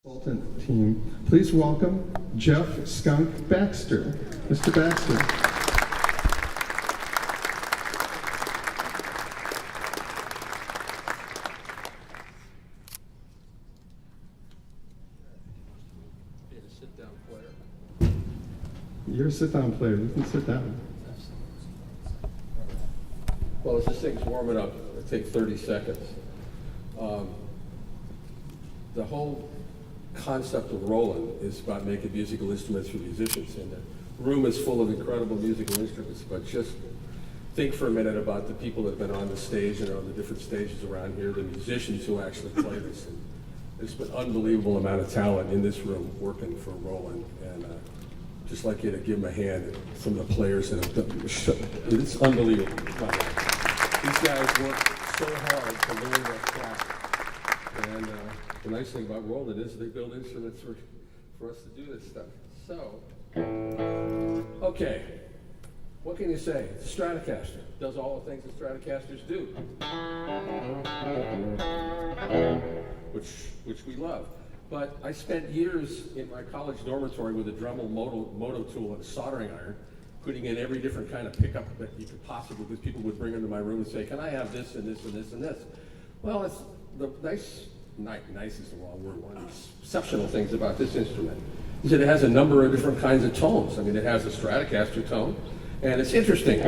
Consultant team, please welcome Jeff Skunk Baxter. Mr. Baxter. You're a sit-down player. You can sit down. Well, as this thing's warming up, it'll take 30 seconds. The whole concept of Roland is about making musical instruments for musicians, and the room is full of incredible musical instruments, but just think for a minute about the people that have been on the stage and on the different stages around here, the musicians who actually play this. And there's been an unbelievable amount of talent in this room working for Roland, and just like you to give them a hand at some of the players that have done the show. It's unbelievable. These guys work so hard to learn their craft. And the nice thing about Roland is they build instruments for us to do this stuff. So, okay, what can you say? It's a Stratocaster. Does all the things that Stratocasters do, which we love. But I spent years in my college dormitory with a Dremel moto tool and a soldering iron, putting in every different kind of pickup that you could possibly, because people would bring them to my room and say, can I have this and this and this and this? Well, it's the nice is the wrong word. One of the exceptional things about this instrument is that it has a number of different kinds of tones. I mean, it has a Stratocaster tone, and it's interesting.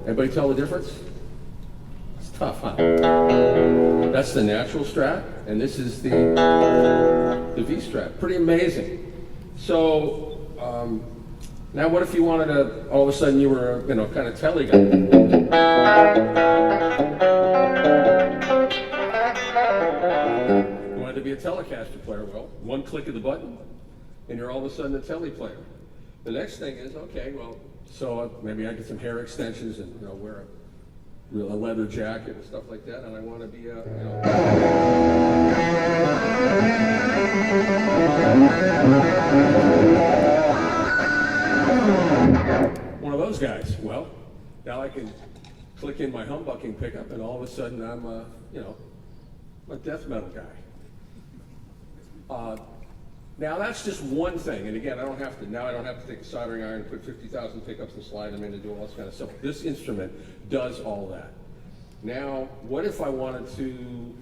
Everybody tell the difference? It's tough, huh? That's the natural Strat, and this is the V Strat. Pretty amazing. So, now what if you wanted to, all of a sudden you were, kind of telly guy. You wanted to be a Telecaster player. Well, one click of the button, and you're all of a sudden a telly player. The next thing is, okay, well, so maybe I get some hair extensions and, wear a leather jacket and stuff like that, and I want to be a, one of those guys. Well, now I can click in my humbucking pickup, and all of a sudden I'm a death metal guy. Now that's just one thing, and again, I don't have to take a soldering iron and put 50,000 pickups and slide them in and do all this kind of stuff. This instrument does all that. Now, what if I wanted to,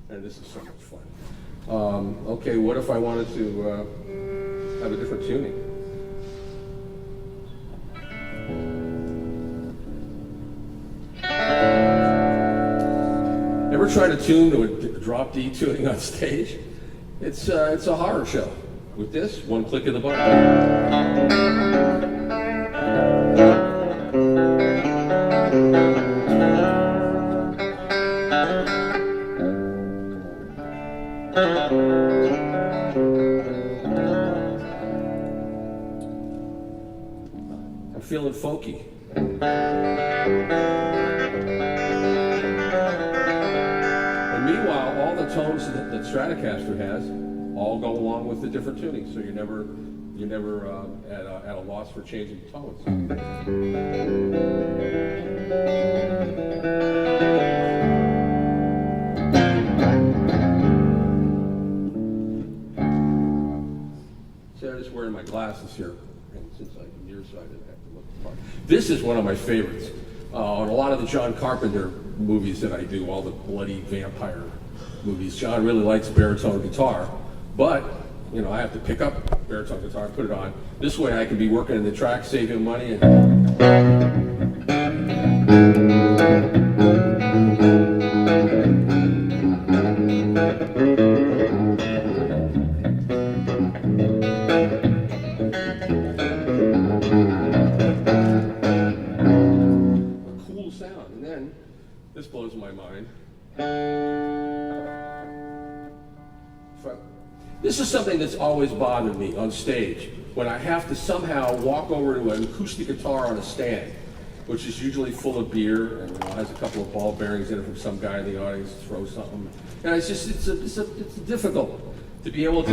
and this is so much fun. Okay, what if I wanted to have a different tuning? Ever tried to tune to a drop D tuning on stage? It's a horror show. With this, one click of the button. I'm feeling folky. Meanwhile, all the tones that Stratocaster has all go along with the different tunings, so you're never at a loss for changing tones. So I'm just wearing my glasses here, and since I'm nearsighted, I have to look apart. This is one of my favorites. On a lot of the John Carpenter movies that I do, all the bloody vampire movies, John really likes baritone guitar, but I have to pick up baritone guitar and put it on. This way I can be working in the track, saving money, and this blows my mind. This is something that's always bothered me on stage, when I have to somehow walk over to an acoustic guitar on a stand, which is usually full of beer and has a couple of ball bearings in it from some guy in the audience to throw something. And it's difficult to be able to.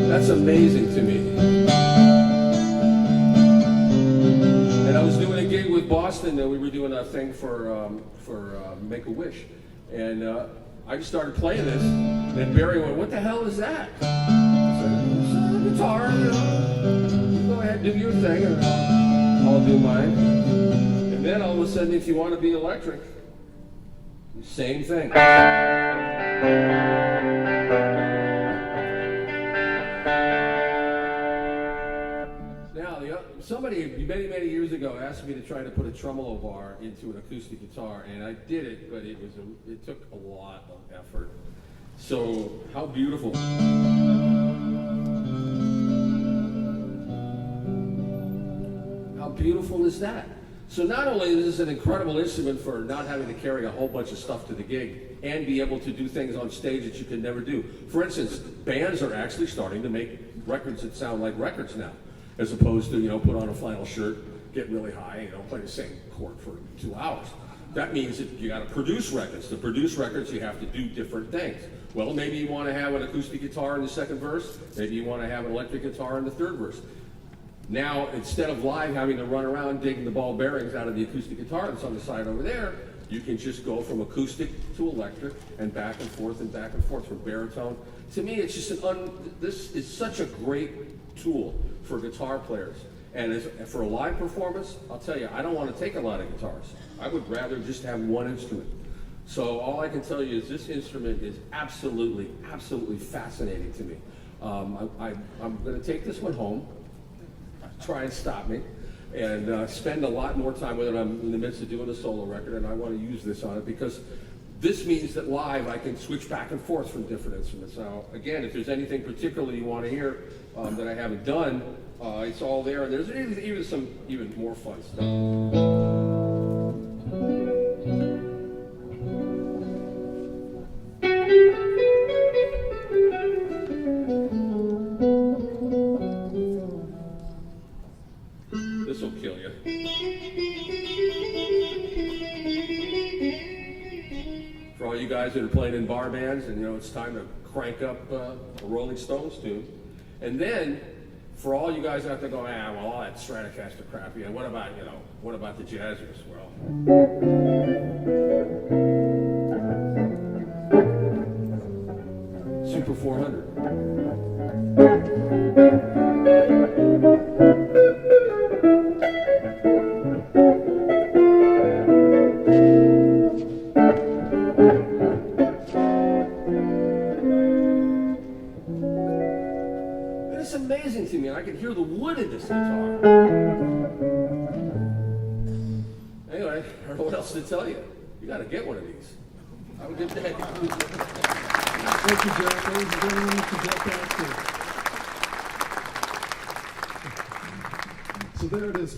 That's amazing to me. And Boston, we were doing a thing for Make-A-Wish, and I just started playing this, and Barry went, "What the hell is that?" I said, "It's a guitar, you know. Go ahead, do your thing, and I'll do mine." And then all of a sudden, if you want to be electric, same thing. Somebody many, many years ago asked me to try to put a tremolo bar into an acoustic guitar, and I did it, but it took a lot of effort. So, how beautiful. How beautiful is that? So not only is this an incredible instrument for not having to carry a whole bunch of stuff to the gig and be able to do things on stage that you could never do. For instance, bands are actually starting to make records that sound like records now, as opposed to, you know, put on a flannel shirt, get really high, you know, play the same chord for 2 hours. That means that you got to produce records. To produce records, you have to do different things. Well, maybe you want to have an acoustic guitar in the second verse. Maybe you want to have an electric guitar in the third verse. Now, instead of live having to run around digging the ball bearings out of the acoustic guitar that's on the side over there, you can just go from acoustic to electric and back and forth from baritone. To me, it's just this is such a great tool for guitar players. And for a live performance, I'll tell you, I don't want to take a lot of guitars. I would rather just have one instrument. So all I can tell you is this instrument is absolutely, absolutely fascinating to me. I'm going to take this one home, try and stop me, and spend a lot more time with it. I'm in the midst of doing a solo record, and I want to use this on it because this means that live I can switch back and forth from different instruments. Now, again, if there's anything particularly you want to hear that I haven't done, it's all there. And there's even some even more fun stuff. This will kill you. For all you guys that are playing in bar bands, and you know it's time to crank up a Rolling Stones tune, and then for all you guys out there going, well, all that Stratocaster crap, yeah, what about the jazzers? Well, Super 400. It's amazing to me. I can hear the wood in this guitar. Anyway, I don't know what else to tell you. You got to get one of these. Have a good day. Thank you, Jeff. Ladies and gentlemen, Mr. Jeff Baxter. So there it is.